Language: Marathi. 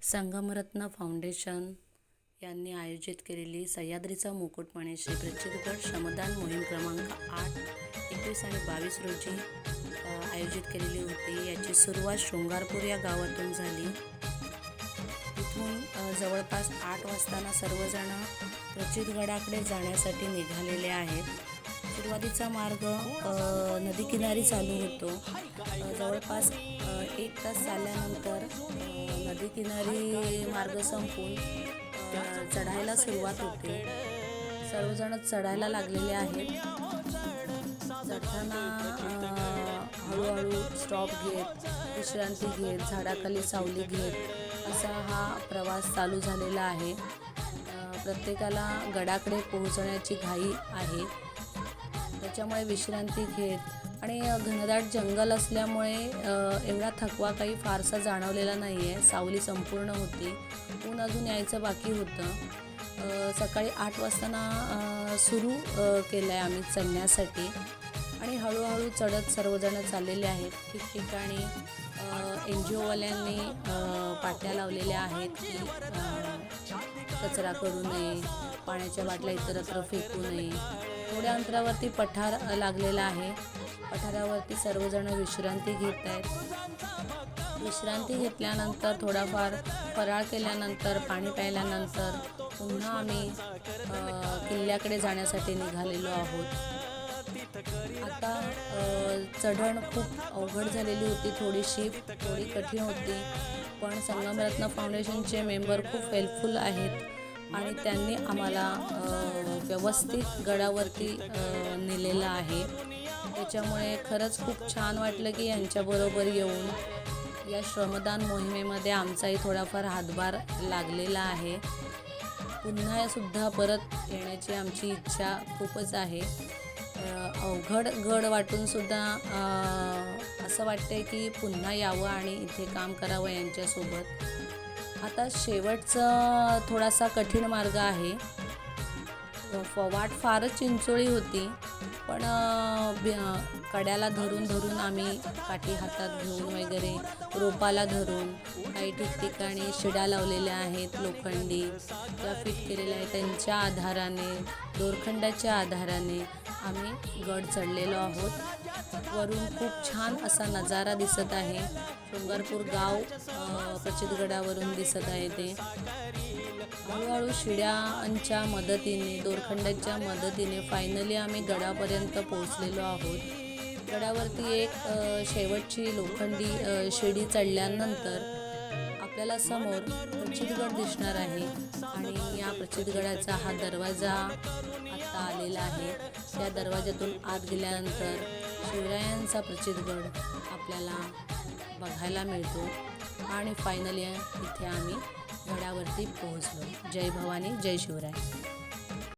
संगमरत्न फाउंडेशन यांनी आयोजित केलेली सह्याद्रीचा मुकुटमणी श्री प्रचितगड श्रमदान मोहीम क्रमांक 8, 21 आणि 22 रोजी आयोजित केलेली होती। याची सुरुवात शृंगारपूर या गावातून झाली। इथून जवळपास 8 वाजता सर्वजण प्रचितगडाकडे जाण्यासाठी निघालेले आहेत। सुरुवातीचा मार्ग नदीकिनारी चालू होतो। जवळपास 1 तास चालल्यानंतर नदीकिनारी मार्ग संपून चढायला सुरुवात होते। सर्वजण चढायला लागलेले आहेत। चढताना हळूहळू स्टॉप घेत, विश्रांती घेत, झाडाखाली सावली घेत असा हा प्रवास चालू झालेला आहे। प्रत्येकाला गडाकडे पोहोचण्याची घाई आहे, त्याच्यामुळे विश्रांती घेत आणि घनदाट जंगल असल्यामुळे एवढा थकवा काही फारसा जाणवलेला नाही आहे। सावली संपूर्ण होती, ऊन अजून यायचं बाकी होतं। सकाळी 8 वाजता सुरू केलं आहे आम्ही चढण्यासाठी आणि हळूहळू चढत सर्वजण चाललेले आहेत। ठिकठिकाणी NGOवाल्यांनी पाट्या लावलेल्या आहेत की कचरा करू नये, पाण्याच्या बाटल्या इतरत्र फेकू नये। थोड्या अंतरावरती पठार लागलेला आहे। पठारावरती सर्वजण विश्रांती घेत आहेत। विश्रांती घेतल्यानंतर थोडाफार फराळ केल्यानंतर, पाणी प्यायल्यानंतर पुन्हा आम्ही किल्ल्याकडे जाण्यासाठी निघालेलो आहोत। आता चढण खूप अवघड झालेली होती, थोडी कठीण होती, पण संगमरत्न फाउंडेशनचे मेंबर खूप हेल्पफुल आहेत आणि त्यांनी आम्हाला व्यवस्थित गडावरती नेलेलं आहे। त्याच्यामुळे खरंच खूप छान वाटलं की यांच्याबरोबर येऊन या श्रमदान मोहिमेमध्ये आमचाही थोडाफार हातभार लागलेला आहे। पुन्हा सुद्धा परत येण्याची आमची इच्छा खूपच आहे। अवघड गड वाटून सुद्धा असं वाटतंय की पुन्हा यावं आणि इथे काम करावं यांच्यासोबत। आता शेवटचा थोडासा कठीण मार्ग आहे। वाट फारच चिंचोळी होती, पण कड्याला धरून आम्ही काठी हातात घेऊन वगैरे रोपाला धरून काही ठिकठिकाणी शिड्या लावलेल्या आहेत, लोखंडी त्या फिट केलेल्या आहेत, त्यांच्या आधाराने, दोरखंडाच्या आधाराने आम्ही गड चढलेलो आहोत। वरून खूप छान असा नजारा दिसत आहे। शृंगारपूर गाव प्रचितगडावरून दिसत आहे ते। हळूहळू शिड्यांच्या मदतीने, दोरखंडाच्या मदतीने फायनली आम्ही गडापर्यंत पोहोचलेलो आहोत। गडावरती एक शेवटची लोखंडी शिडी चढल्यानंतर आपल्याला समोर प्रचितगड दिसणार आहे आणि या प्रचितगडाचा हा दरवाजा आत्ता आलेला आहे। त्या दरवाजातून आत गेल्यानंतर शिवरायांचा प्रचितगड आपल्याला बघायला मिळतो आणि फायनली इथे आम्ही गडावरती पोहोचलो। जय भवानी, जय शिवराय।